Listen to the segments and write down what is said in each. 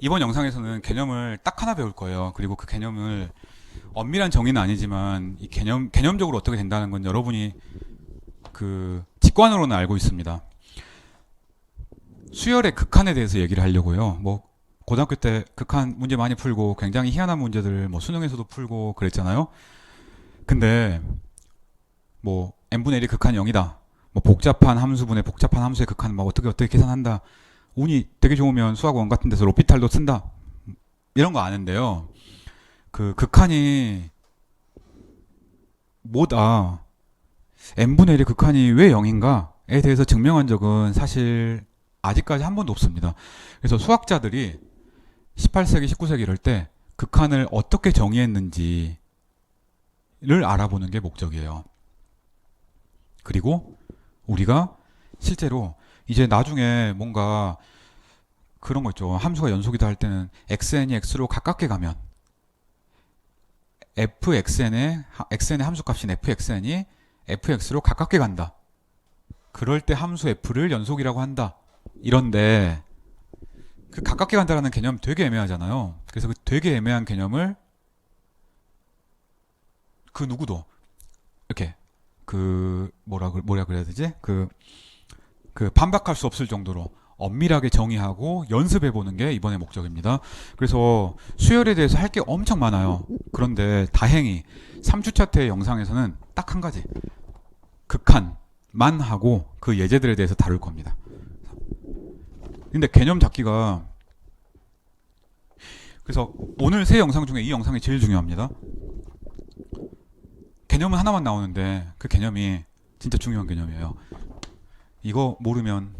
이번 영상에서는 개념을 딱 하나 배울 거예요. 그리고 그 개념을 엄밀한 정의는 아니지만 이 개념적으로 어떻게 된다는 건 여러분이 그 직관으로는 알고 있습니다. 수열의 극한에 대해서 얘기를 하려고요. 뭐 고등학교 때 극한 문제 많이 풀고 굉장히 희한한 문제들 뭐 수능에서도 풀고 그랬잖아요. 근데 뭐 n분의 1이 극한 0이다. 뭐 복잡한 함수분의 복잡한 함수의 극한은 막 어떻게 계산한다. 운이 되게 좋으면 수학원 같은 데서 로피탈도 쓴다. 이런 거 아는데요. 그 극한이 뭐다. n분의 1의 극한이 왜 0인가에 대해서 증명한 적은 사실 아직까지 한 번도 없습니다. 그래서 수학자들이 18세기, 19세기 이럴 때 극한을 어떻게 정의했는지를 알아보는 게 목적이에요. 그리고 우리가 실제로 이제 나중에 뭔가 그런 거 있죠. 함수가 연속이다 할 때는 xn이 x로 가깝게 가면 xn의 함수값인 fxn이 fx로 가깝게 간다. 그럴 때 함수 f를 연속이라고 한다. 이런데 그 가깝게 간다라는 개념 되게 애매하잖아요. 그래서 그 되게 애매한 개념을 그 누구도 이렇게 그 뭐라 그래야 되지? 그 반박할 수 없을 정도로 엄밀하게 정의하고 연습해 보는 게 이번의 목적입니다. 그래서 수열에 대해서 할 게 엄청 많아요. 그런데 다행히 3주차 때 영상에서는 딱 한 가지 극한만 하고 그 예제들에 대해서 다룰 겁니다. 근데 개념 잡기가 그래서 오늘 세 영상 중에 이 영상이 제일 중요합니다. 개념은 하나만 나오는데 그 개념이 진짜 중요한 개념이에요. 이거 모르면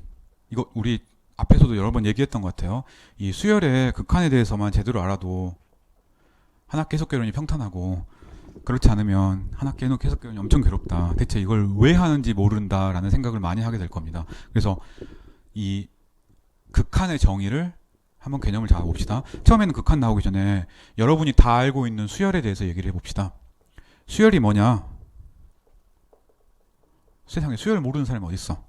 이거 우리 앞에서도 여러 번 얘기했던 것 같아요. 이 수열의 극한에 대해서만 제대로 알아도 한 학기 해석개론이 평탄하고 그렇지 않으면 한 학기 해석개론이 엄청 괴롭다. 대체 이걸 왜 하는지 모른다라는 생각을 많이 하게 될 겁니다. 그래서 이 극한의 정의를 한번 개념을 잡아봅시다. 처음에는 극한 나오기 전에 여러분이 다 알고 있는 수열에 대해서 얘기를 해봅시다. 수열이 뭐냐? 세상에 수열 모르는 사람이 어딨어?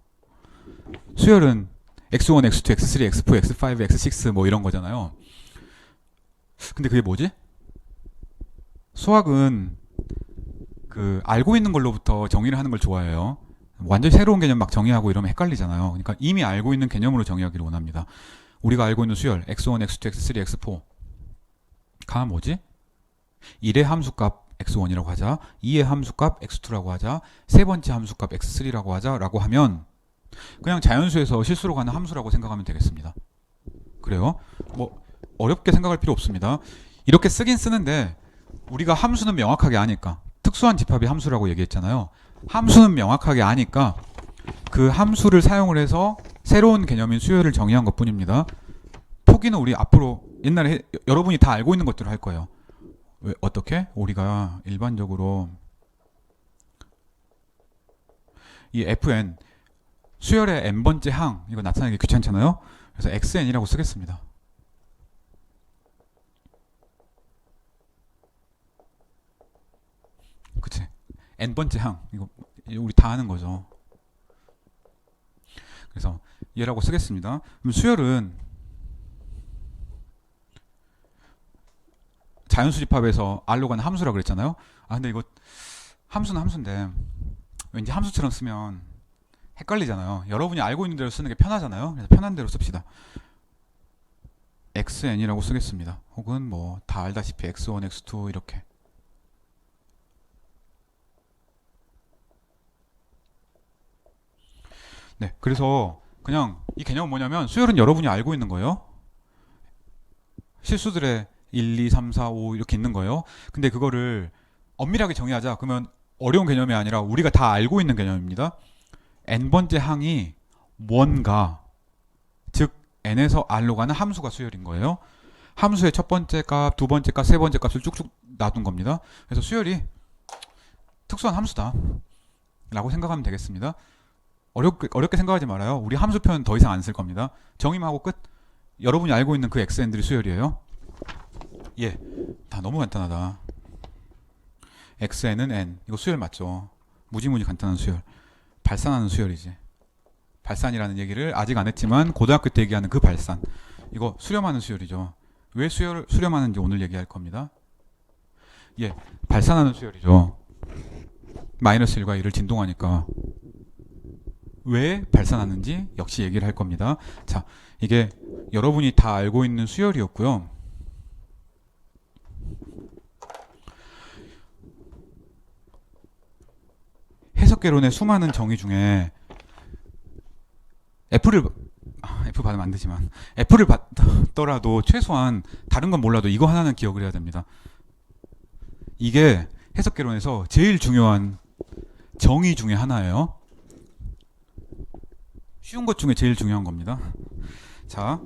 수열은 x1, x2, x3, x4, x5, x6 뭐 이런 거잖아요. 근데 그게 뭐지? 수학은 그 알고 있는 걸로부터 정의를 하는 걸 좋아해요. 완전히 새로운 개념 막 정의하고 이러면 헷갈리잖아요. 그러니까 이미 알고 있는 개념으로 정의하기를 원합니다. 우리가 알고 있는 수열 x1, x2, x3, x4가 뭐지? 1의 함수값 x1이라고 하자, 2의 함수값 x2라고 하자, 세 번째 함수값 x3라고 하자라고 하면 그냥 자연수에서 실수로 가는 함수라고 생각하면 되겠습니다. 그래요? 뭐 어렵게 생각할 필요 없습니다. 이렇게 쓰긴 쓰는데 우리가 함수는 명확하게 아니까 특수한 집합이 함수라고 얘기했잖아요. 함수는 명확하게 아니까 그 함수를 사용을 해서 새로운 개념인 수열을 정의한 것 뿐입니다. 포기는 우리 앞으로 옛날에 여러분이 다 알고 있는 것들을 할 거예요. 왜, 어떻게? 우리가 일반적으로 이 fn 수열의 n번째 항 이거 나타내기 귀찮잖아요. 그래서 xn이라고 쓰겠습니다. 그치? n번째 항 이거 우리 다 아는 거죠. 그래서 얘라고 쓰겠습니다. 그럼 수열은 자연수 집합에서 r로 가는 함수라고 그랬잖아요. 아 근데 이거 함수는 함수인데 왠지 함수처럼 쓰면 헷갈리잖아요. 여러분이 알고 있는 대로 쓰는 게 편하잖아요. 그래서 편한 대로 씁시다. xn이라고 쓰겠습니다. 혹은 뭐 다 알다시피 x1, x2 이렇게. 네, 그래서 그냥 이 개념은 뭐냐면 수열은 여러분이 알고 있는 거예요. 실수들의 1, 2, 3, 4, 5 이렇게 있는 거예요. 근데 그거를 엄밀하게 정의하자. 그러면 어려운 개념이 아니라 우리가 다 알고 있는 개념입니다. n번째 항이 뭔가, 즉 n에서 r로 가는 함수가 수열인 거예요. 함수의 첫 번째 값, 두 번째 값, 세 번째 값을 쭉쭉 놔둔 겁니다. 그래서 수열이 특수한 함수다 라고 생각하면 되겠습니다. 어렵게 생각하지 말아요. 우리 함수 표현 더 이상 안 쓸 겁니다. 정의만 하고 끝. 여러분이 알고 있는 그 xn들이 수열이에요. 예, 다 너무 간단하다. xn은 n. 이거 수열 맞죠? 무지무지 간단한 수열. 발산하는 수열이지. 발산이라는 얘기를 아직 안 했지만 고등학교 때 얘기하는 그 발산. 이거 수렴하는 수열이죠. 왜 수렴하는지 오늘 얘기할 겁니다. 예, 발산하는 수열이죠. 마이너스 1과 1을 진동하니까 왜 발산하는지 역시 얘기를 할 겁니다. 자, 이게 여러분이 다 알고 있는 수열이었고요. 해석개론의 수많은 정의 중에 F 받으면 안 되지만 F를 받더라도 최소한 다른 건 몰라도 이거 하나는 기억을 해야 됩니다. 이게 해석개론에서 제일 중요한 정의 중에 하나예요. 쉬운 것 중에 제일 중요한 겁니다. 자,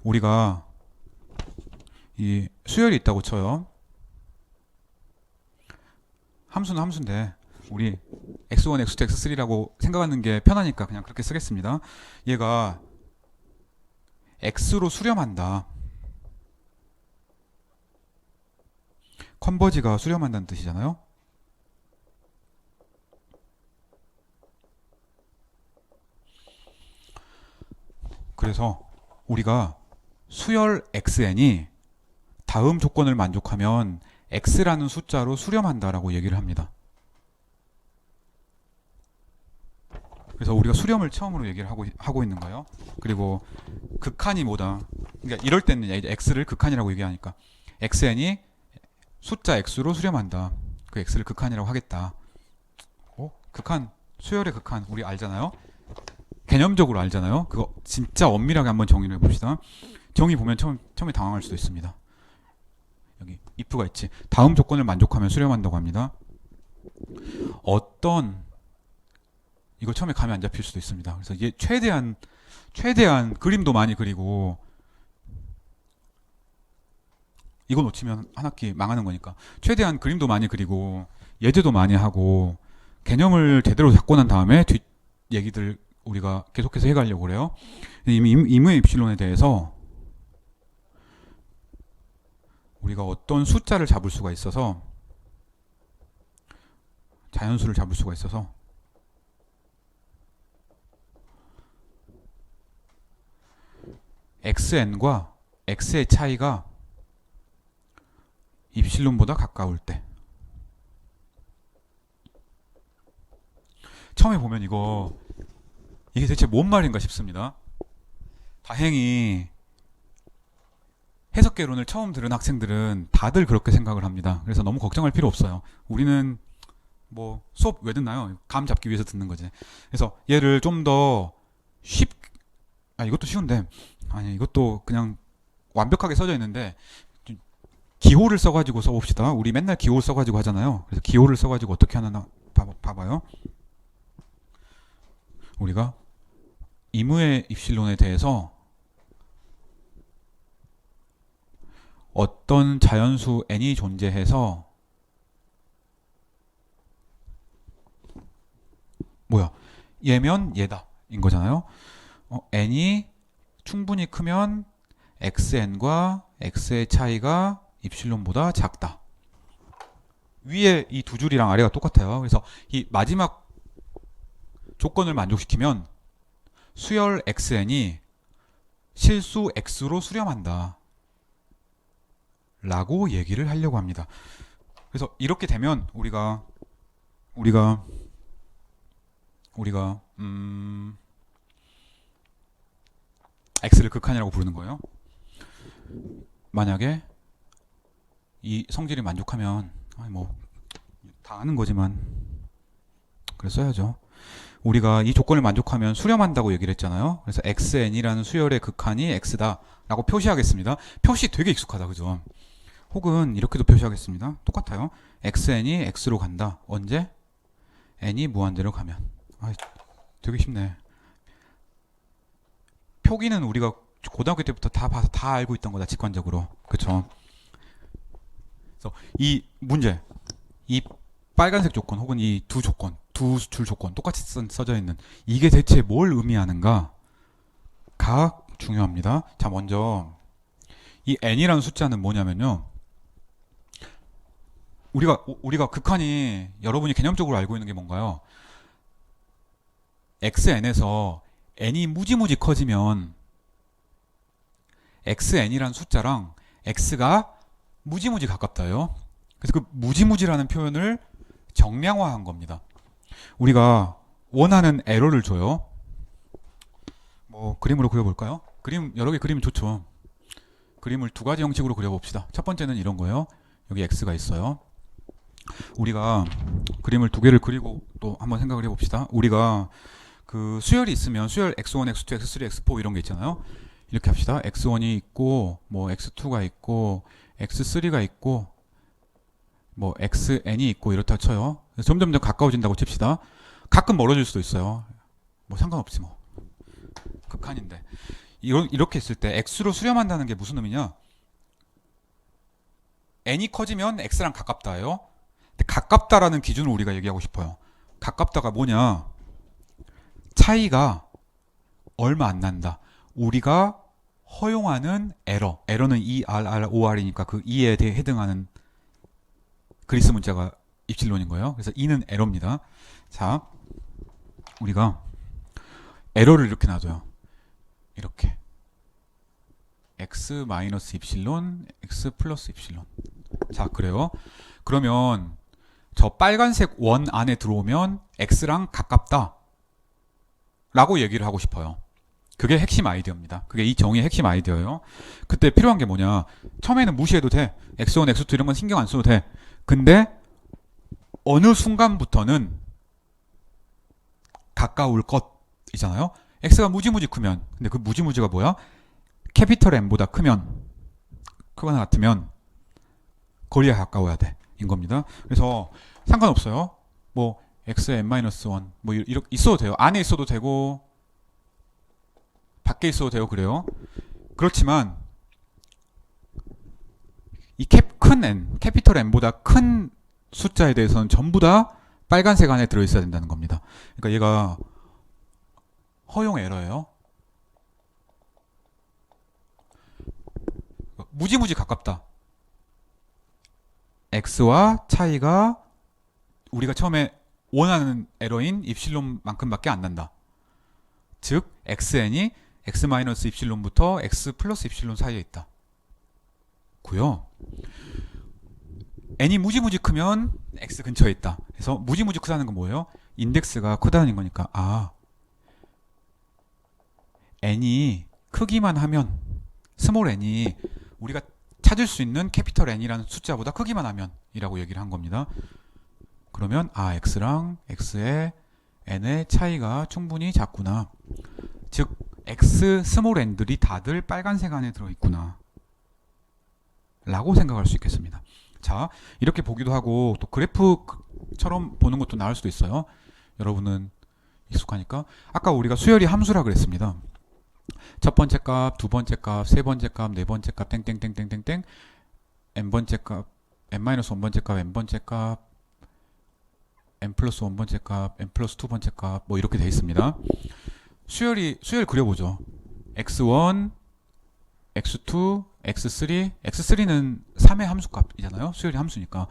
우리가 이 수열이 있다고 쳐요. 함수는 함수인데 우리 x1, x2, x3라고 생각하는 게 편하니까 그냥 그렇게 쓰겠습니다. 얘가 x로 수렴한다. 컨버지가 수렴한다는 뜻이잖아요. 그래서 우리가 수열 xn이 다음 조건을 만족하면 x라는 숫자로 수렴한다라고 얘기를 합니다. 그래서 우리가 수렴을 처음으로 얘기를 하고 있는 거예요. 그리고 극한이 뭐다. 그러니까 이럴 때는 이제 x를 극한이라고 얘기하니까 xn이 숫자 x로 수렴한다. 그 x를 극한이라고 하겠다. 극한, 수열의 극한 우리 알잖아요. 개념적으로 알잖아요. 그거 진짜 엄밀하게 한번 정의를 해봅시다. 정의 보면 처음에 당황할 수도 있습니다. 여기 if가 있지. 다음 조건을 만족하면 수렴한다고 합니다. 이거 처음에 감이 안 잡힐 수도 있습니다. 그래서 이게 최대한 그림도 많이 그리고 이거 놓치면 한 학기 망하는 거니까 최대한 그림도 많이 그리고 예제도 많이 하고 개념을 제대로 잡고 난 다음에 뒷 얘기들 우리가 계속해서 해가려고 그래요. 이미 임의 입실론에 대해서 우리가 어떤 숫자를 잡을 수가 있어서 자연수를 잡을 수가 있어서 xn과 x의 차이가 입실론보다 가까울 때 처음에 보면 이게 대체 뭔 말인가 싶습니다. 다행히 해석개론을 처음 들은 학생들은 다들 그렇게 생각을 합니다. 그래서 너무 걱정할 필요 없어요. 우리는 뭐 수업 왜 듣나요? 감 잡기 위해서 듣는 거지. 그래서 얘를 좀 더 이것도 쉬운데 이것도 그냥 완벽하게 써져 있는데 기호를 써가지고 써봅시다. 우리 맨날 기호 써가지고 하잖아요. 그래서 기호를 써가지고 어떻게 하나 봐봐요. 우리가 임의 입실론에 대해서 어떤 자연수 n이 존재해서 얘면 얘다 인 거잖아요. n이 충분히 크면 xn과 x의 차이가 입실론보다 작다. 위에 이 두 줄이랑 아래가 똑같아요. 그래서 이 마지막 조건을 만족시키면 수열 xn이 실수 x로 수렴한다 라고 얘기를 하려고 합니다. 그래서 이렇게 되면 우리가 x를 극한이라고 부르는 거예요. 만약에 이 성질이 만족하면 다 아는 거지만 그래 써야죠. 우리가 이 조건을 만족하면 수렴한다고 얘기를 했잖아요. 그래서 xn이라는 수열의 극한이 x다 라고 표시하겠습니다. 표시 되게 익숙하다, 그죠? 혹은 이렇게도 표시하겠습니다. 똑같아요. xn이 x로 간다. 언제? n이 무한대로 가면. 되게 쉽네. 표기는 우리가 고등학교 때부터 다 봐서 다 알고 있던 거다, 직관적으로. 그쵸? 그래서 이 문제, 이 빨간색 조건 혹은 이 두 줄 조건 똑같이 써져 있는 이게 대체 뭘 의미하는가가 중요합니다. 자, 먼저 이 n이라는 숫자는 뭐냐면요. 우리가 극한이 여러분이 개념적으로 알고 있는 게 뭔가요? xn에서 n이 무지무지 커지면 xn이라는 숫자랑 x가 무지무지 가깝다요. 그래서 그 무지무지라는 표현을 정량화한 겁니다. 우리가 원하는 에러를 줘요. 뭐 그림으로 그려볼까요? 그림 여러 개 그리면 좋죠. 그림을 두 가지 형식으로 그려봅시다. 첫 번째는 이런 거예요. 여기 x가 있어요. 우리가 그림을 두 개를 그리고 또 한번 생각을 해봅시다. 우리가 그 수열이 있으면 수열 x1, x2, x3, x4 이런 게 있잖아요. 이렇게 합시다. x1이 있고 뭐 x2가 있고 x3가 있고 뭐 xn이 있고 이렇다 쳐요. 점점 더 가까워진다고 칩시다. 가끔 멀어질 수도 있어요. 뭐 상관없지 뭐. 극한인데. 이렇게 있을 때 x로 수렴한다는 게 무슨 의미냐? n이 커지면 x랑 가깝다예요. 근데 가깝다라는 기준을 우리가 얘기하고 싶어요. 가깝다가 뭐냐? 차이가 얼마 안 난다. 우리가 허용하는 에러는 ERROR이니까 그 E에 대해 해당하는 그리스 문자가 입실론인 거예요. 그래서 E는 에러입니다. 자, 우리가 에러를 이렇게 놔둬요. 이렇게 x 마이너스 입실론, x 플러스 입실론. 자, 그래요. 그러면 저 빨간색 원 안에 들어오면 x랑 가깝다 라고 얘기를 하고 싶어요. 그게 핵심 아이디어입니다. 그게 이 정의의 핵심 아이디어예요. 그때 필요한 게 뭐냐? 처음에는 무시해도 돼. x1, x2 이런 건 신경 안 써도 돼. 근데 어느 순간부터는 가까울 것이잖아요. x가 무지무지 크면, 근데 그 무지무지가 뭐야? 캐피털 M보다 크거나 같으면 거리가 가까워야 돼. 인 겁니다. 그래서 상관없어요. 뭐 xn-1 뭐 이렇게 있어도 돼요. 안에 있어도 되고 밖에 있어도 되고 그래요. 그렇지만 이 큰 n, 캐피털 N보다 큰 숫자에 대해서는 전부 다 빨간색 안에 들어있어야 된다는 겁니다. 그러니까 얘가 허용 에러예요. 무지무지 가깝다. x와 차이가 우리가 처음에 원하는 에러인 입실론만큼밖에 안 난다. 즉 xn이 x-입실론부터 x 플러스 입실론 사이에 있다. 고요. n이 무지무지 크면 x 근처에 있다. 그래서 무지무지 크다는 건 뭐예요? 인덱스가 크다는 거니까 n이 크기만 하면 스몰 n이 우리가 찾을 수 있는 캐피털 N이라는 숫자보다 크기만 하면 이라고 얘기를 한 겁니다. 그러면 x랑 x의 n의 차이가 충분히 작구나. 즉 x 스몰 n들이 다들 빨간색 안에 들어있구나 라고 생각할 수 있겠습니다. 자, 이렇게 보기도 하고 또 그래프처럼 보는 것도 나을 수도 있어요. 여러분은 익숙하니까. 아까 우리가 수열이 함수라 그랬습니다. 첫 번째 값, 두 번째 값, 세 번째 값, 네 번째 값, 땡땡땡땡땡땡, n번째 값, n-1번째 값, n번째 값, n 플러스 1번째 값, n 플러스 2번째 값, 뭐 이렇게 되어 있습니다. 수열 그려보죠. x1, x2, x3, x3는 3의 함수 값이잖아요. 수열이 함수니까.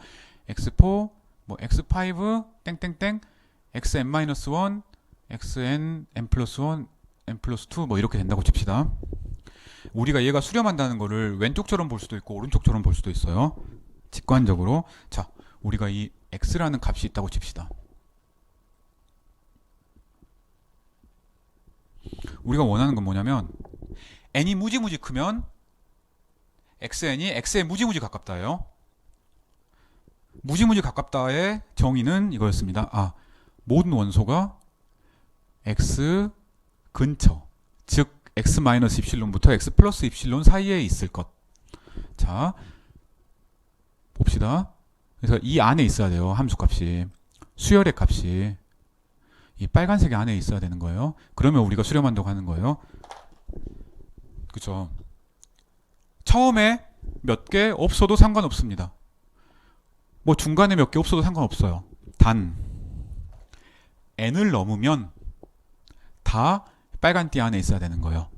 x4, 뭐 x5, 땡땡땡, xn-1, xn, n 플러스 1, n 플러스 2 뭐 이렇게 된다고 칩시다. 우리가 얘가 수렴한다는 거를 왼쪽처럼 볼 수도 있고 오른쪽처럼 볼 수도 있어요. 직관적으로. 자, 우리가 이 x라는 값이 있다고 칩시다. 우리가 원하는 건 뭐냐면 n이 무지무지 크면 xn이 x에 무지무지 가깝다예요. 무지무지 가깝다의 정의는 이거였습니다. 모든 원소가 x 근처, 즉 x-입실론부터 x 플러스 입실론 사이에 있을 것. 자, 봅시다. 그래서 이 안에 있어야 돼요. 함수값이. 수열의 값이 이 빨간색 안에 있어야 되는 거예요. 그러면 우리가 수렴한다고 하는 거예요. 그죠? 처음에 몇 개 없어도 상관없습니다. 뭐 중간에 몇 개 없어도 상관없어요. 단 n을 넘으면 다 빨간 띠 안에 있어야 되는 거예요.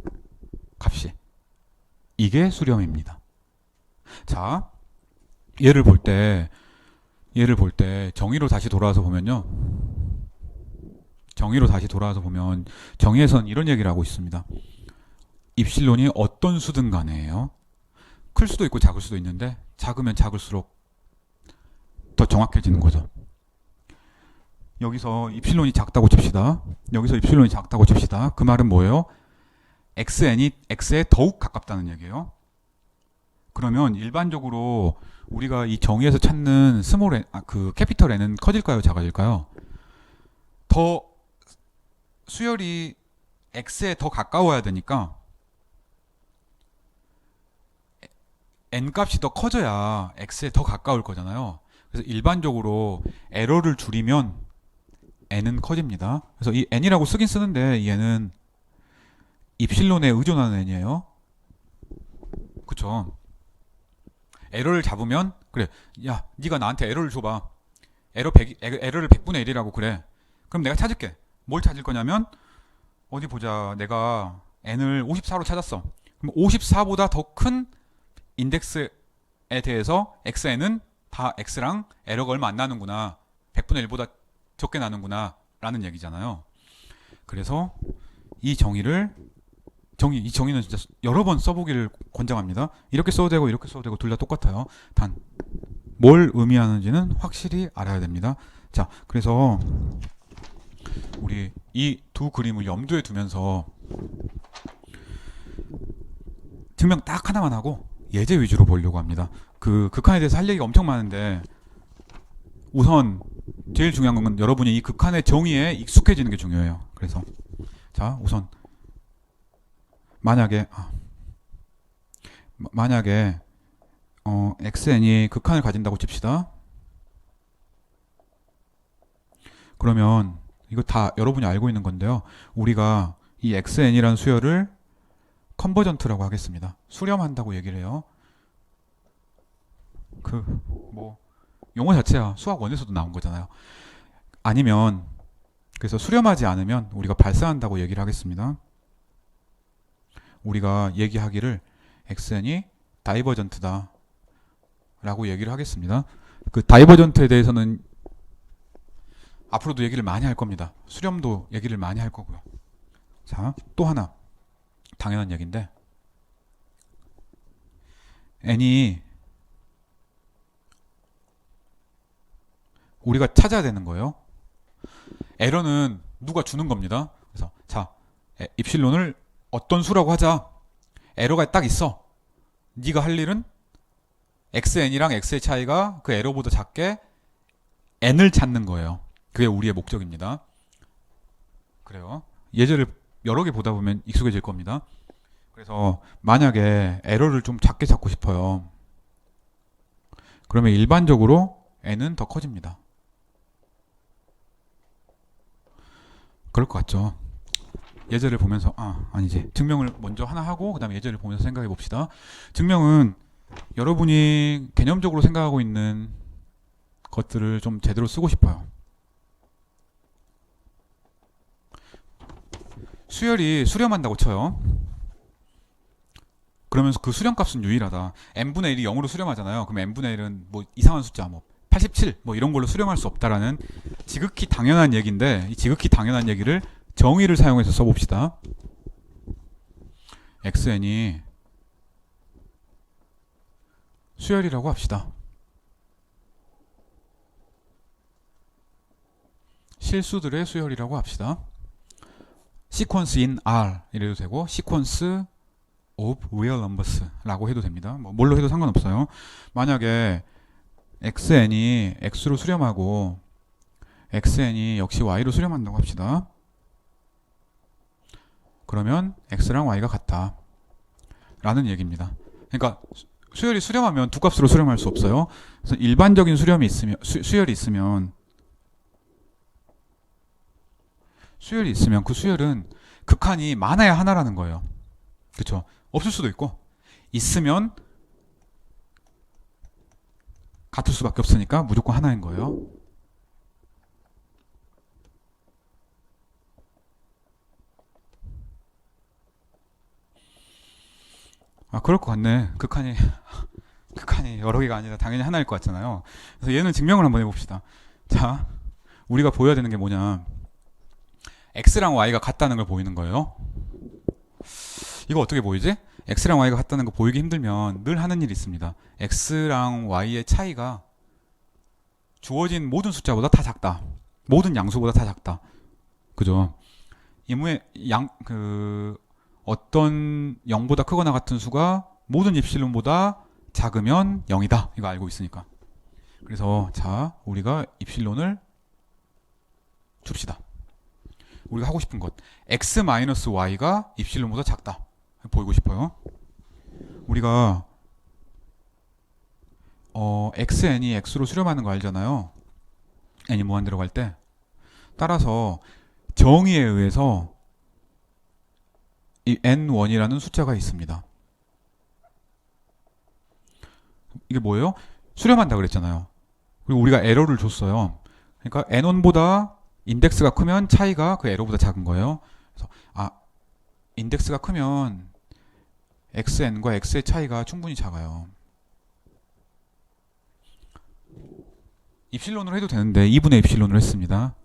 값이. 이게 수렴입니다. 자, 얘를 볼 때 정의로 다시 돌아와서 보면요. 정의에선 이런 얘기를 하고 있습니다. 입실론이 어떤 수든 간에요. 클 수도 있고 작을 수도 있는데 작으면 작을수록 더 정확해지는 거죠. 여기서 입실론이 작다고 칩시다. 여기서 입실론이 작다고 칩시다. 그 말은 뭐예요? xn이 x에 더욱 가깝다는 얘기예요. 그러면 일반적으로 우리가 이 정의에서 찾는 스몰 n, 그 캐피털 n은 커질까요, 작아질까요? 더 수열이 x에 더 가까워야 되니까 n 값이 더 커져야 x에 더 가까울 거잖아요. 그래서 일반적으로 에러를 줄이면 n은 커집니다. 그래서 이 n이라고 쓰긴 쓰는데 이 n은 입실론에 의존하는 n이에요. 그쵸? 에러를 잡으면 그래, 야 네가 나한테 에러를 줘봐. 에러를 100분의 1이라고 그래. 그럼 내가 찾을게. 뭘 찾을 거냐면 어디 보자. 내가 n을 54로 찾았어. 그럼 54보다 더 큰 인덱스에 대해서 xn은 다 x랑 에러가 얼마 안 나는구나. 100분의 1보다 적게 나는구나 라는 얘기잖아요. 그래서 이 정의는 진짜 여러 번 써보기를 권장합니다. 이렇게 써도 되고 이렇게 써도 되고 둘 다 똑같아요. 단 뭘 의미하는지는 확실히 알아야 됩니다. 자, 그래서 우리 이 두 그림을 염두에 두면서 증명 딱 하나만 하고 예제 위주로 보려고 합니다. 그 극한에 대해서 할 얘기가 엄청 많은데 우선 제일 중요한 건 여러분이 이 극한의 정의에 익숙해지는 게 중요해요. 그래서 자, 우선 만약에 xn이 극한을 가진다고 칩시다. 그러면 이거 다 여러분이 알고 있는 건데요. 우리가 이 xn이라는 수열을 컨버전트라고 하겠습니다. 수렴한다고 얘기를 해요. 용어 자체야 수학 원에서도 나온 거잖아요. 아니면 그래서 수렴하지 않으면 우리가 발사한다고 얘기를 하겠습니다. 우리가 얘기하기를 xn이 다이버전트다 라고 얘기를 하겠습니다. 그 다이버전트에 대해서는 앞으로도 얘기를 많이 할 겁니다. 수렴도 얘기를 많이 할 거고요. 자, 또 하나 당연한 얘기인데 n이 우리가 찾아야 되는 거예요. 에러는 누가 주는 겁니다. 그래서 자, 입실론을 어떤 수라고 하자. 에러가 딱 있어. 네가 할 일은 xn이랑 x의 차이가 그 에러보다 작게 n을 찾는 거예요. 그게 우리의 목적입니다. 그래요. 예제를 여러 개 보다 보면 익숙해질 겁니다. 그래서 만약에 에러를 좀 작게 잡고 싶어요. 그러면 일반적으로 n은 더 커집니다. 그럴 것 같죠. 예제를 보면서 아니지. 증명을 먼저 하나 하고 그 다음에 예제를 보면서 생각해 봅시다. 증명은 여러분이 개념적으로 생각하고 있는 것들을 좀 제대로 쓰고 싶어요. 수열이 수렴한다고 쳐요. 그러면서 그 수렴값은 유일하다. n분의 1이 0으로 수렴하잖아요. 그럼 n분의 1은 뭐 이상한 숫자 87 이런 걸로 수렴할 수 없다라는 지극히 당연한 얘기인데 이 지극히 당연한 얘기를 정의를 사용해서 써봅시다. xn이 수열이라고 합시다. 실수들의 수열이라고 합시다. sequence in R 이래도 되고 sequence of real numbers 라고 해도 됩니다. 뭘로 해도 상관없어요. 만약에 xn이 x로 수렴하고 xn이 역시 y로 수렴한다고 합시다. 그러면 x랑 y가 같다 라는 얘기입니다. 그러니까 수열이 수렴하면 두 값으로 수렴할 수 없어요. 그래서 일반적인 수렴이 있으면 수열이 있으면 그 수열은 극한이 많아야 하나라는 거예요. 그렇죠? 없을 수도 있고 있으면 같을 수밖에 없으니까 무조건 하나인 거예요. 그럴 것 같네. 극한이 여러 개가 아니라 당연히 하나일 것 같잖아요. 그래서 얘는 증명을 한번 해봅시다. 자, 우리가 보여야 되는 게 뭐냐. x랑 y가 같다는 걸 보이는 거예요. 이거 어떻게 보이지? x랑 y가 같다는 거 보이기 힘들면 늘 하는 일이 있습니다. x랑 y의 차이가 주어진 모든 숫자보다 다 작다. 모든 양수보다 다 작다. 그죠? 이무의 어떤 0보다 크거나 같은 수가 모든 입실론보다 작으면 0이다. 이거 알고 있으니까. 그래서 자, 우리가 입실론을 줍시다. 우리가 하고 싶은 것. x-y가 입실론보다 작다. 보이고 싶어요. 우리가 xn이 x로 수렴하는 거 알잖아요. n이 무한대로 갈 때. 따라서 정의에 의해서 이 n1이라는 숫자가 있습니다. 이게 뭐예요? 수렴한다 그랬잖아요. 그리고 우리가 에러를 줬어요. 그러니까 n1보다 인덱스가 크면 차이가 그 에러보다 작은 거예요. 그래서 인덱스가 크면 xn과 x의 차이가 충분히 작아요. 입실론으로 해도 되는데 2분의 입실론으로 했습니다.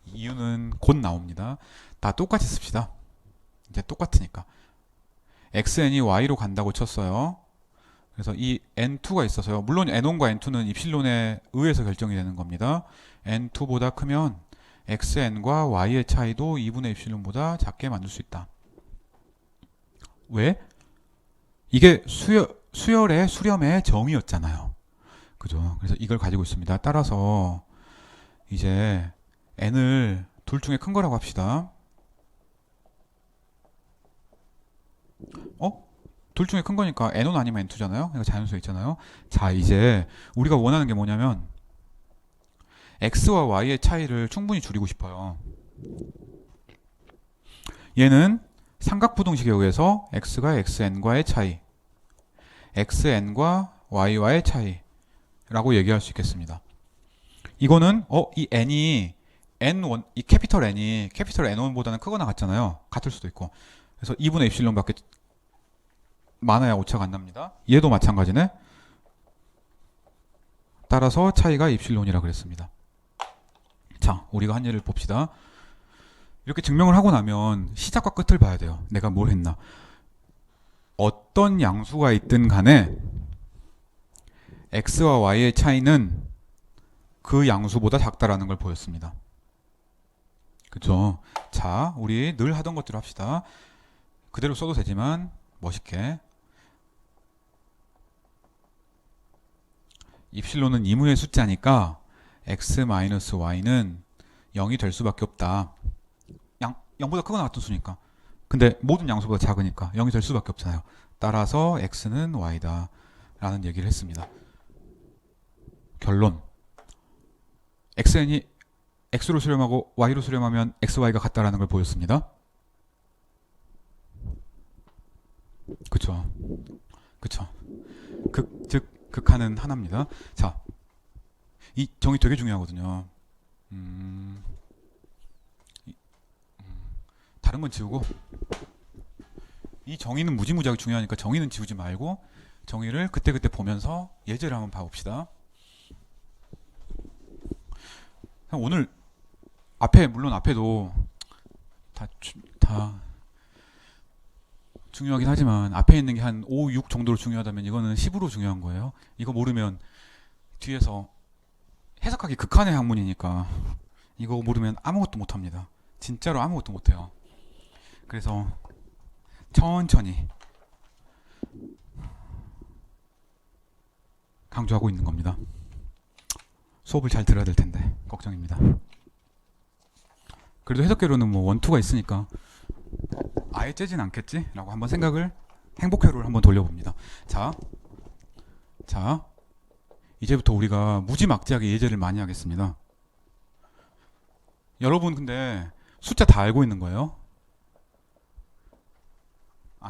이유는 곧 나옵니다. 다 똑같이 씁시다. 이제 똑같으니까. xn이 y로 간다고 쳤어요. 그래서 이 n2가 있어서요. 물론 n1과 n2는 입실론에 의해서 결정이 되는 겁니다. n2보다 크면 xn과 y의 차이도 2분의 입실론보다 작게 만들 수 있다. 왜? 이게 수열의 수렴의 정의였잖아요. 그죠? 그래서 이걸 가지고 있습니다. 따라서 이제 n을 둘 중에 큰 거라고 합시다. 둘 중에 큰 거니까 n1 아니면 n2잖아요. 그러니까 자연수에 있잖아요. 자, 이제 우리가 원하는 게 뭐냐면 x와 y의 차이를 충분히 줄이고 싶어요. 얘는 삼각부등식에 의해서 x가 xn과의 차이, xn과 y와의 차이라고 얘기할 수 있겠습니다. 이거는 이 n이 n1, 이 캐피털 n이 캐피털 n1보다는 크거나 같잖아요. 같을 수도 있고. 그래서 2분의 입실론밖에 많아야 오차가 안 납니다. 얘도 마찬가지네. 따라서 차이가 입실론이라 그랬습니다. 자, 우리가 한 예를 봅시다. 이렇게 증명을 하고 나면 시작과 끝을 봐야 돼요. 내가 뭘 했나. 어떤 양수가 있든 간에 x와 y의 차이는 그 양수보다 작다라는 걸 보였습니다. 그죠? 자, 우리 늘 하던 것대로 합시다. 그대로 써도 되지만 멋있게. 입실론은 이무의 숫자니까 x-y는 0이 될 수밖에 없다. 0보다 크거나 같은 수니까. 근데 모든 양수보다 작으니까 0이 될 수밖에 없잖아요. 따라서 x는 y다 라는 얘기를 했습니다. 결론. xn이 x로 수렴하고 y로 수렴하면 xy가 같다라는 걸 보였습니다. 그쵸? 그쵸? 즉 극한은 하나입니다. 자, 이 정의 되게 중요하거든요. 다른 건 지우고 이 정의는 무지무지하게 중요하니까 정의는 지우지 말고 정의를 그때그때 보면서 예제를 한번 봐봅시다. 오늘 물론 앞에도 다 중요하긴 하지만 앞에 있는 게 한 5, 6 정도로 중요하다면 이거는 10으로 중요한 거예요. 이거 모르면 뒤에서 해석하기 극한의 학문이니까 이거 모르면 아무것도 못합니다. 진짜로 아무것도 못해요. 그래서 천천히 강조하고 있는 겁니다. 수업을 잘 들어야 될 텐데 걱정입니다. 그래도 해석회로는 뭐 원투가 있으니까 아예 째진 않겠지? 라고 한번 생각을 행복회로를 한번 돌려봅니다. 자, 이제부터 우리가 무지막지하게 예제를 많이 하겠습니다. 여러분 근데 숫자 다 알고 있는 거예요?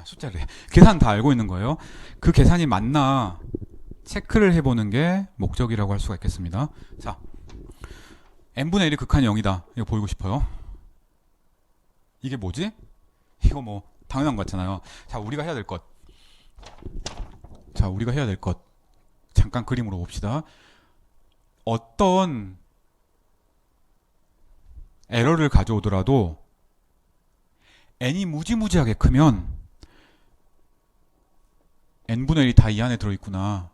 숫자래. 계산 다 알고 있는 거예요. 그 계산이 맞나 체크를 해보는 게 목적이라고 할 수가 있겠습니다. 자, n분의 1이 극한이 0이다. 이거 보이고 싶어요. 이게 뭐지? 이거 뭐 당연한 것 같잖아요. 자, 우리가 해야 될 것. 잠깐 그림으로 봅시다. 어떤 에러를 가져오더라도 n이 무지무지하게 크면 n분의 1이 다 이 안에 들어있구나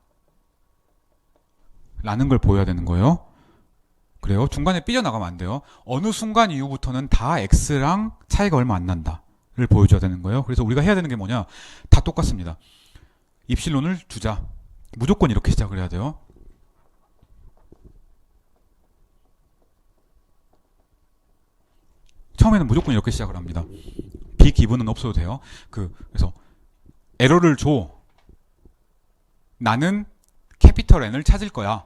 라는 걸 보여야 되는 거예요. 그래요? 중간에 삐져나가면 안 돼요. 어느 순간 이후부터는 다 x랑 차이가 얼마 안 난다를 보여줘야 되는 거예요. 그래서 우리가 해야 되는 게 뭐냐? 다 똑같습니다. 입실론을 주자. 무조건 이렇게 시작을 해야 돼요. 처음에는 무조건 이렇게 시작을 합니다. 비기분은 없어도 돼요. 그래서 에러를 줘. 나는 캐피털 N을 찾을 거야.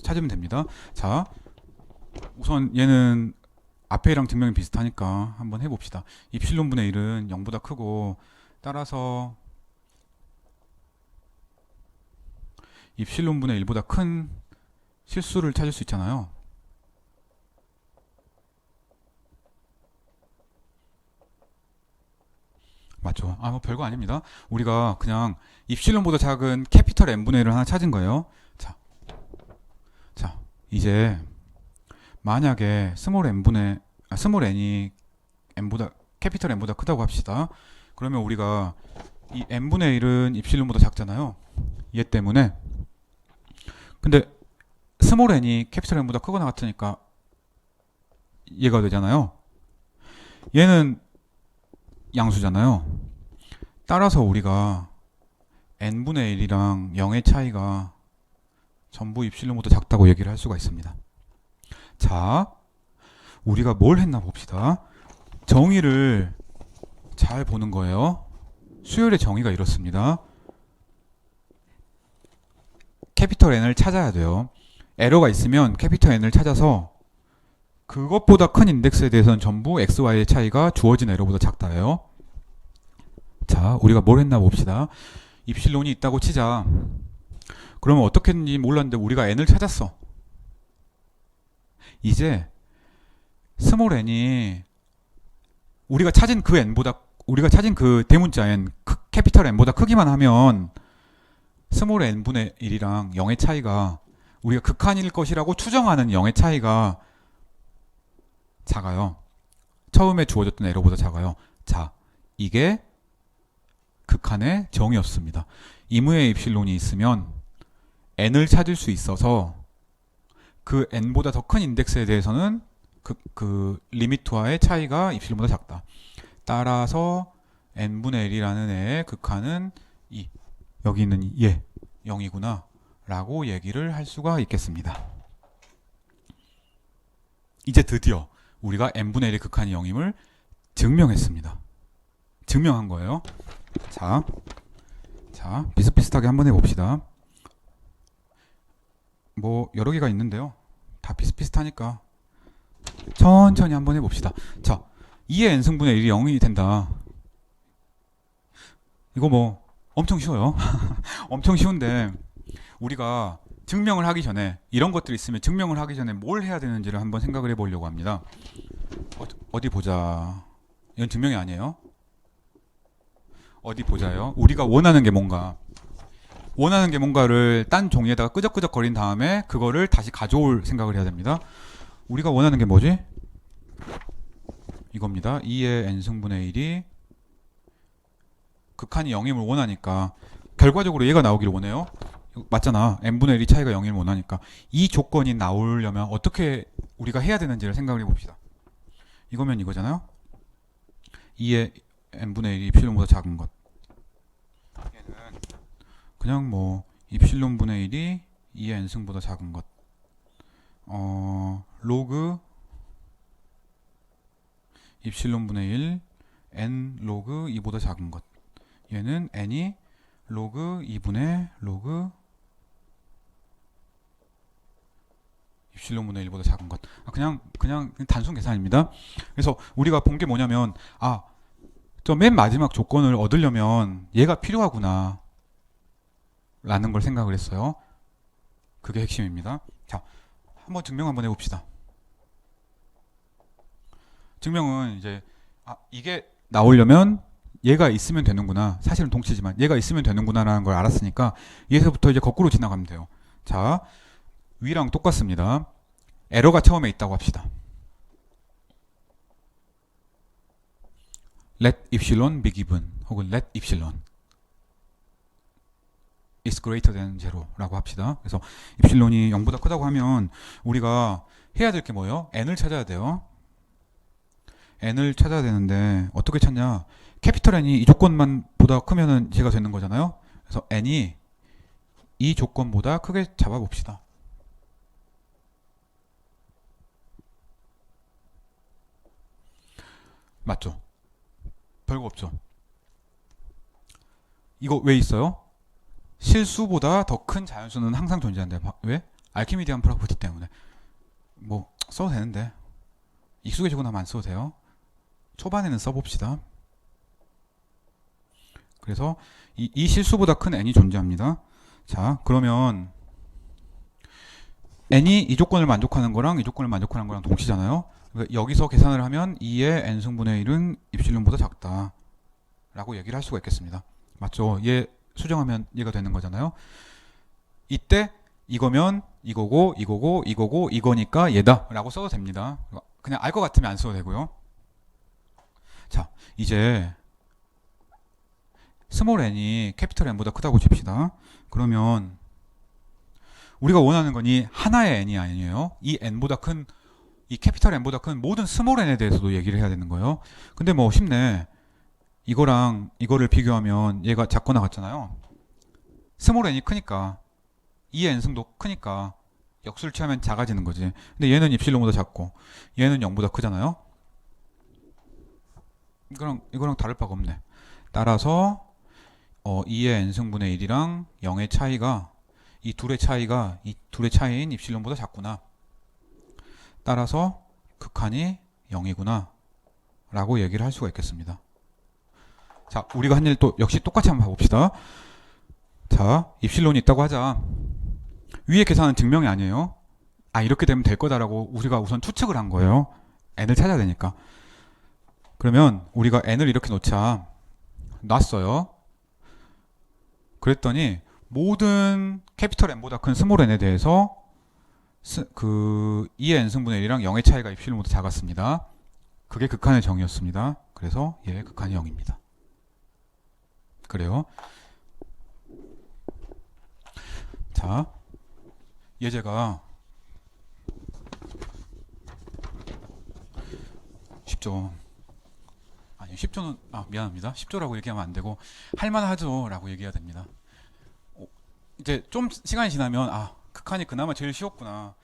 찾으면 됩니다. 자, 우선 얘는 앞에랑 증명이 비슷하니까 한번 해봅시다. 입실론 분의 1은 0보다 크고 따라서 입실론 분의 1보다 큰 실수를 찾을 수 있잖아요. 맞죠? 뭐 별거 아닙니다. 우리가 그냥 입실론보다 작은 캐피털 N분의 1을 하나 찾은 거예요. 자, 이제 만약에 스몰 n이 n보다 캐피털 n보다 크다고 합시다. 그러면 우리가 이 n분의 1은 입실론보다 작잖아요. 얘 때문에. 근데 스몰 n이 캐피털 n보다 크거나 같으니까 얘가 되잖아요. 얘는 양수잖아요. 따라서 우리가 n분의 1이랑 0의 차이가 전부 입실론보다 작다고 얘기를 할 수가 있습니다. 자, 우리가 뭘 했나 봅시다. 정의를 잘 보는 거예요. 수열의 정의가 이렇습니다. 캐피털 N을 찾아야 돼요. 에러가 있으면 캐피털 N을 찾아서 그것보다 큰 인덱스에 대해서는 전부 x, y의 차이가 주어진 에러보다 작다예요. 자, 우리가 뭘 했나 봅시다. 입실론이 있다고 치자. 그러면 어떻게 했는지 몰랐는데 우리가 n을 찾았어. 이제 스몰 n이 우리가 찾은 그 대문자 n, 캐피털 n보다 크기만 하면 스몰 n분의 1이랑 0의 차이가 우리가 극한일 것이라고 추정하는 0의 차이가 작아요. 처음에 주어졌던 에러보다 작아요. 자, 이게 극한의 정의였습니다. 임의의 입실론이 있으면 n을 찾을 수 있어서 그 n보다 더 큰 인덱스에 대해서는 그 리미트와의 차이가 입실론보다 작다. 따라서 n분의 1이라는 애의 극한은 여기 있는 얘 0이구나 라고 얘기를 할 수가 있겠습니다. 이제 드디어 우리가 n분의 1의 극한이 0임을 증명했습니다. 증명한 거예요. 자, 비슷비슷하게 한번 해봅시다. 뭐 여러 개가 있는데요. 다 비슷비슷하니까 천천히 한번 해봅시다. 자, 2의 n승분의 1이 0이 된다. 이거 뭐 엄청 쉬워요. 엄청 쉬운데 우리가 증명을 하기 전에 이런 것들이 있으면 증명을 하기 전에 뭘 해야 되는지를 한번 생각을 해보려고 합니다. 어디 보자. 이건 증명이 아니에요. 어디 보자요. 우리가 원하는 게 뭔가를 딴 종이에다가 끄적끄적 거린 다음에 그거를 다시 가져올 생각을 해야 됩니다. 우리가 원하는 게 뭐지? 이겁니다. 2의 n승분의 1이 극한이 0임을 원하니까 결과적으로 얘가 나오기를 원해요. 맞잖아. n분의 1이 차이가 0임을 원하니까 이 조건이 나오려면 어떻게 우리가 해야 되는지를 생각을 해봅시다. 이거면 이거잖아요. 2의 n분의 1이 입실론보다 작은 것. 얘는 그냥 뭐 입실론분의 1이 2의 n승보다 작은 것. 로그 입실론분의 1 n 로그 2보다 작은 것. 얘는 n이 로그 2분의 로그 입실론분의 1보다 작은 것. 그냥 단순 계산입니다. 그래서 우리가 본 게 뭐냐면 저 맨 마지막 조건을 얻으려면 얘가 필요하구나 라는 걸 생각을 했어요. 그게 핵심입니다. 자, 한번 증명 한번 해봅시다. 증명은 이제 이게 나오려면 얘가 있으면 되는구나. 사실은 동치지만 얘가 있으면 되는구나 라는 걸 알았으니까 얘에서부터 이제 거꾸로 지나가면 돼요. 자, 위랑 똑같습니다. 에러가 처음에 있다고 합시다. let epsilon be given 혹은 let epsilon. is greater than 0라고 합시다. 그래서 입실론이 0보다 크다고 하면 우리가 해야 될 게 뭐예요? n을 찾아야 돼요. n을 찾아야 되는데 어떻게 찾냐? 캐피털 n이 이 조건만 보다 크면은 제가 되는 거잖아요. 그래서 n이 이 조건보다 크게 잡아봅시다. 맞죠? 별거 없죠? 이거 왜 있어요? 실수보다 더 큰 자연수는 항상 존재한대. 왜? 알키미디안 프로퍼티 때문에. 뭐 써도 되는데 익숙해지고 나면 안 써도 돼요. 초반에는 써봅시다. 그래서 이 실수보다 큰 n이 존재합니다. 자, 그러면 n이 이 조건을 만족하는 거랑 이 조건을 만족하는 거랑 동시잖아요. 그러니까 여기서 계산을 하면 2의 n승분의 1은 입실론보다 작다 라고 얘기를 할 수가 있겠습니다. 맞죠? 얘 수정하면 얘가 되는 거잖아요. 이때 이거면 이거고 이거고 이거고 이거니까 얘다 라고 써도 됩니다. 그냥 알 것 같으면 안 써도 되고요. 자, 이제 스몰 n이 캐피털 n보다 크다고 칩시다. 그러면 우리가 원하는 건 이 하나의 n이 아니에요. 이 n보다 큰, 이 캐피털 n보다 큰 모든 스몰 n에 대해서도 얘기를 해야 되는 거예요. 근데 뭐 쉽네. 이거랑 이거를 비교하면 얘가 작거나 같잖아요. 스몰 n이 크니까 이 n승도 크니까 역수를 취하면 작아지는 거지. 근데 얘는 입실론보다 작고 얘는 0보다 크잖아요. 이거랑 다를 바가 없네. 따라서 2의 n승분의 1이랑 0의 차이가 이 둘의 차이인 입실론보다 작구나. 따라서 극한이 0이구나 라고 얘기를 할 수가 있겠습니다. 자, 우리가 한 일 또 역시 똑같이 한번 봐봅시다. 자, 입실론이 있다고 하자. 위의 계산은 증명이 아니에요. 아, 이렇게 되면 될 거다라고 우리가 우선 추측을 한 거예요. n을 찾아야 되니까. 그러면 우리가 n을 이렇게 놓자. 놨어요. 그랬더니 모든 캐피털 n보다 큰 스몰 n에 대해서 2의 n승분의 1이랑 0의 차이가 입실론보다 작았습니다. 그게 극한의 정의였습니다. 그래서 얘의 극한이 0입니다. 그래요. 자, 예제가 쉽죠. 아니, 10조는 미안합니다. 10조라고 얘기하면 안 되고 할만하죠 라고 얘기해야 됩니다. 이제 좀 시간이 지나면 극한이 그나마 제일 쉬웠구나.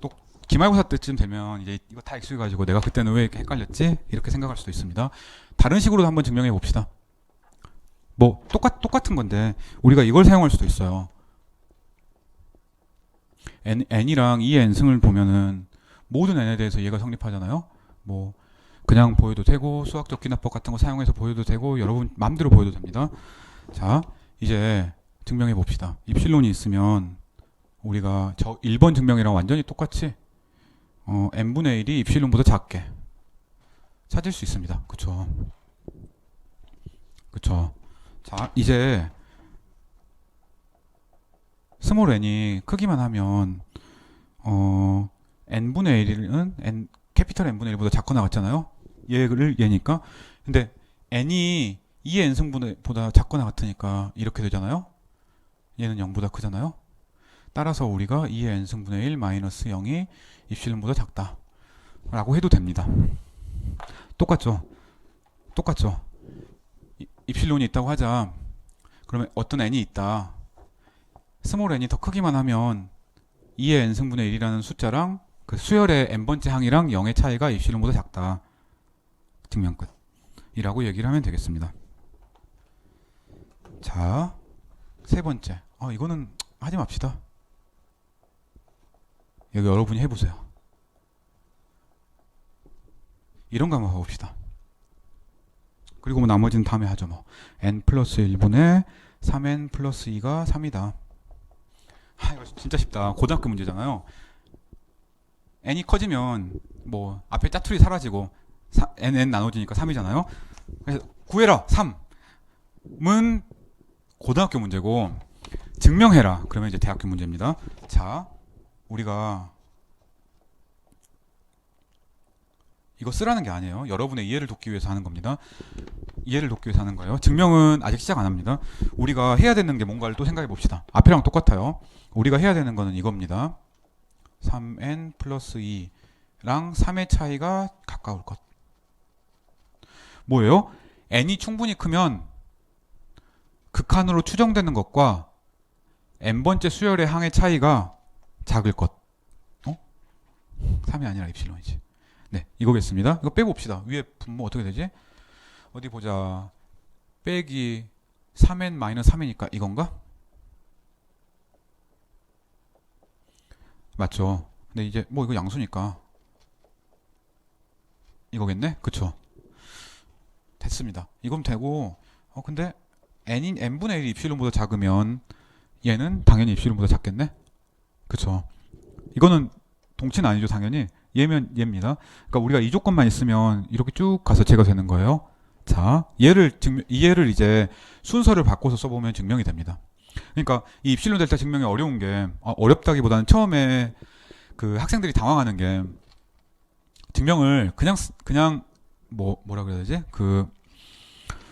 또 기말고사 때쯤 되면 이제 이거 다 익숙해가지고 내가 그때는 왜 이렇게 헷갈렸지? 이렇게 생각할 수도 있습니다. 다른 식으로도 한번 증명해 봅시다. 뭐 똑같은 건데 우리가 이걸 사용할 수도 있어요. n이랑 2의 n승을 보면은 모든 n에 대해서 얘가 성립하잖아요. 뭐 그냥 보여도 되고 수학적 귀납법 같은 거 사용해서 보여도 되고 여러분 마음대로 보여도 됩니다. 자, 이제 증명해 봅시다. 입실론이 있으면 우리가 저 1번 증명이랑 완전히 똑같이 n분의 1이 입실론보다 작게 찾을 수 있습니다. 그쵸? 그쵸? 자, 이제 스몰 n이 크기만 하면 n분의 1은 캐피털 n분의 1보다 작거나 같잖아요. 얘니까. 근데 n이 2의 n승분보다 작거나 같으니까 이렇게 되잖아요. 얘는 0보다 크잖아요. 따라서 우리가 2의 n승분의 1 마이너스 0이 입실론보다 작다 라고 해도 됩니다. 똑같죠? 똑같죠? 입실론이 있다고 하자. 그러면 어떤 n이 있다. 스몰 n이 더 크기만 하면 2의 n승분의 1이라는 숫자랑 그 수열의 n번째 항이랑 0의 차이가 입실론보다 작다. 증명 끝. 이라고 얘기를 하면 되겠습니다. 자, 세 번째. 이거는 하지 맙시다. 여기 여러분이 해보세요. 이런 거 한번 봐봅시다. 그리고 뭐 나머지는 다음에 하죠. 뭐 n 플러스 1분의 3n 플러스 2가 3이다. 이거 진짜 쉽다. 고등학교 문제잖아요. n이 커지면 뭐 앞에 짜투리 사라지고 n 나눠지니까 3이잖아요. 그래서 구해라 3은 고등학교 문제고 증명해라 그러면 이제 대학교 문제입니다. 자, 우리가 이거 쓰라는 게 아니에요. 여러분의 이해를 돕기 위해서 하는 겁니다. 이해를 돕기 위해서 하는 거예요. 증명은 아직 시작 안 합니다. 우리가 해야 되는 게 뭔가를 또 생각해 봅시다. 앞이랑 똑같아요. 우리가 해야 되는 거는 이겁니다. 3n 플러스 2랑 3의 차이가 가까울 것. 뭐예요? n이 충분히 크면 극한으로 추정되는 것과 n번째 수열의 항의 차이가 작을 것. 3이 아니라 입실론이지. 네, 이거겠습니다. 이거 빼봅시다. 위에 분모 어떻게 되지? 어디 보자. 빼기 3n 마이너스 3이니까 이건가? 맞죠? 근데 이제 뭐 이거 양수니까 이거겠네? 그쵸? 됐습니다. 이건 되고 근데 n인 n분의 1이 입실론보다 작으면 얘는 당연히 입실론보다 작겠네? 그쵸? 이거는 동치는 아니죠, 당연히. 얘면 얘입니다. 그러니까 우리가 이 조건만 있으면 이렇게 쭉 가서 제가 되는 거예요. 자, 이 얘를 이제 순서를 바꿔서 써보면 증명이 됩니다. 그러니까 이 입실론 델타 증명이 어려운 게 어렵다기보다는 처음에 그 학생들이 당황하는 게 증명을 그냥 뭐라 그래야 되지? 그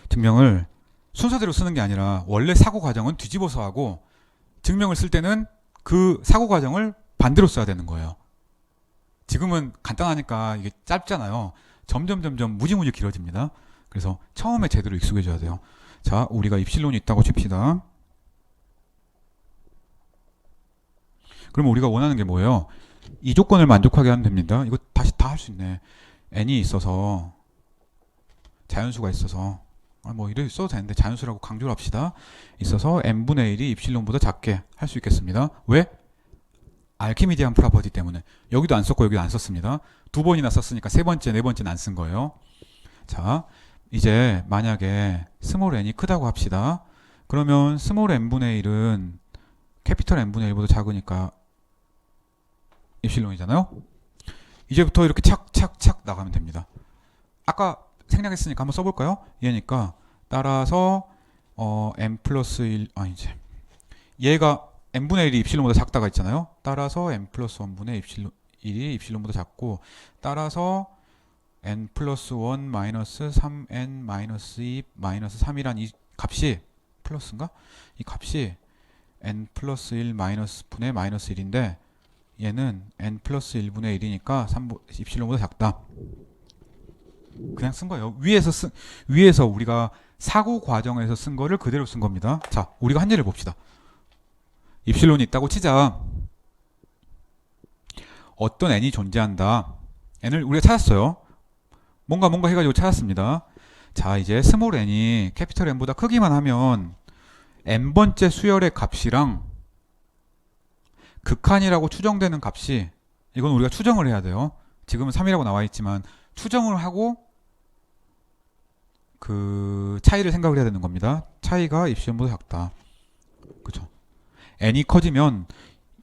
증명을 순서대로 쓰는 게 아니라 원래 사고 과정은 뒤집어서 하고 증명을 쓸 때는 그 사고 과정을 반대로 써야 되는 거예요. 지금은 간단하니까 이게 짧잖아요. 점점 무지무지 길어집니다. 그래서 처음에 제대로 익숙해져야 돼요. 자, 우리가 입실론이 있다고 칩시다. 그럼 우리가 원하는 게 뭐예요? 이 조건을 만족하게 하면 됩니다. 이거 다시 다 할 수 있네. n이 있어서 자연수가 있어서 뭐 이래 써도 되는데 자연수라고 강조를 합시다. 있어서 n분의 1이 입실론보다 작게 할 수 있겠습니다. 왜? 알키미디안 프로퍼티 때문에. 여기도 안 썼고 여기도 안 썼습니다. 두 번이나 썼으니까 세 번째, 네 번째는 안 쓴 거예요. 자, 이제 만약에 스몰 n이 크다고 합시다. 그러면 스몰 n분의 1은 캐피털 n분의 1보다 작으니까 입실론이잖아요. 이제부터 이렇게 착착착 나가면 됩니다. 아까 생략했으니까 한번 써볼까요? 얘니까 따라서 n 플러스 1 아니지. 얘가 n분의 1이 입실론보다 작다가 있잖아요. 따라서 n 플러스 1분의 1이 입실론보다 작고 따라서 n 플러스 1 마이너스 3n 마이너스 2 마이너스 3이란 이 값이 플러스인가? 이 값이 n 플러스 1 마이너스 분의 마이너스 1인데 얘는 n 플러스 1분의 1이니까 입실론보다 작다. 그냥 쓴 거예요. 위에서 우리가 사고 과정에서 쓴 거를 그대로 쓴 겁니다. 자, 우리가 한 예를 봅시다. 입실론이 있다고 치자. 어떤 n이 존재한다. n을 우리가 찾았어요. 뭔가 해가지고 찾았습니다. 자, 이제 스몰 n이 캐피털 n보다 크기만 하면 n번째 수열의 값이랑 극한이라고 추정되는 값이 이건 우리가 추정을 해야 돼요. 지금은 3이라고 나와 있지만 추정을 하고 그 차이를 생각을 해야 되는 겁니다. 차이가 입실론보다 작다. 그죠? n이 커지면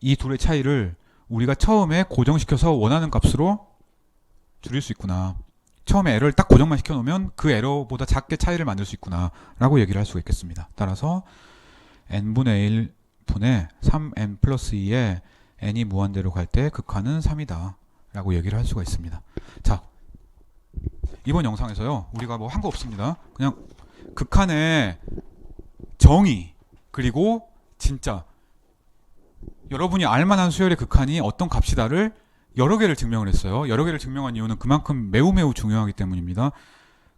이 둘의 차이를 우리가 처음에 고정시켜서 원하는 값으로 줄일 수 있구나. 처음에 에러를 딱 고정만 시켜놓으면 그 에러보다 작게 차이를 만들 수 있구나 라고 얘기를 할 수가 있겠습니다. 따라서 n분의 1 분의 3n 플러스 2에 n이 무한대로 갈 때 극한은 3이다 라고 얘기를 할 수가 있습니다. 자, 이번 영상에서요 우리가 뭐 한 거 없습니다. 그냥 극한의 정의 그리고 진짜 여러분이 알만한 수열의 극한이 어떤 값이다를 여러 개를 증명을 했어요. 여러 개를 증명한 이유는 그만큼 매우 중요하기 때문입니다.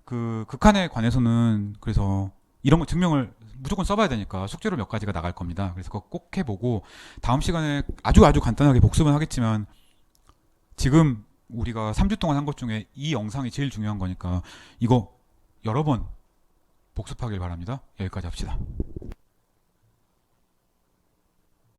그 극한에 관해서는 그래서 이런 거 증명을 무조건 써봐야 되니까 숙제로 몇 가지가 나갈 겁니다. 그래서 그거 꼭 해보고 다음 시간에 아주 간단하게 복습은 하겠지만 지금 우리가 3주 동안 한 것 중에 이 영상이 제일 중요한 거니까 이거 여러 번 복습하길 바랍니다. 여기까지 합시다.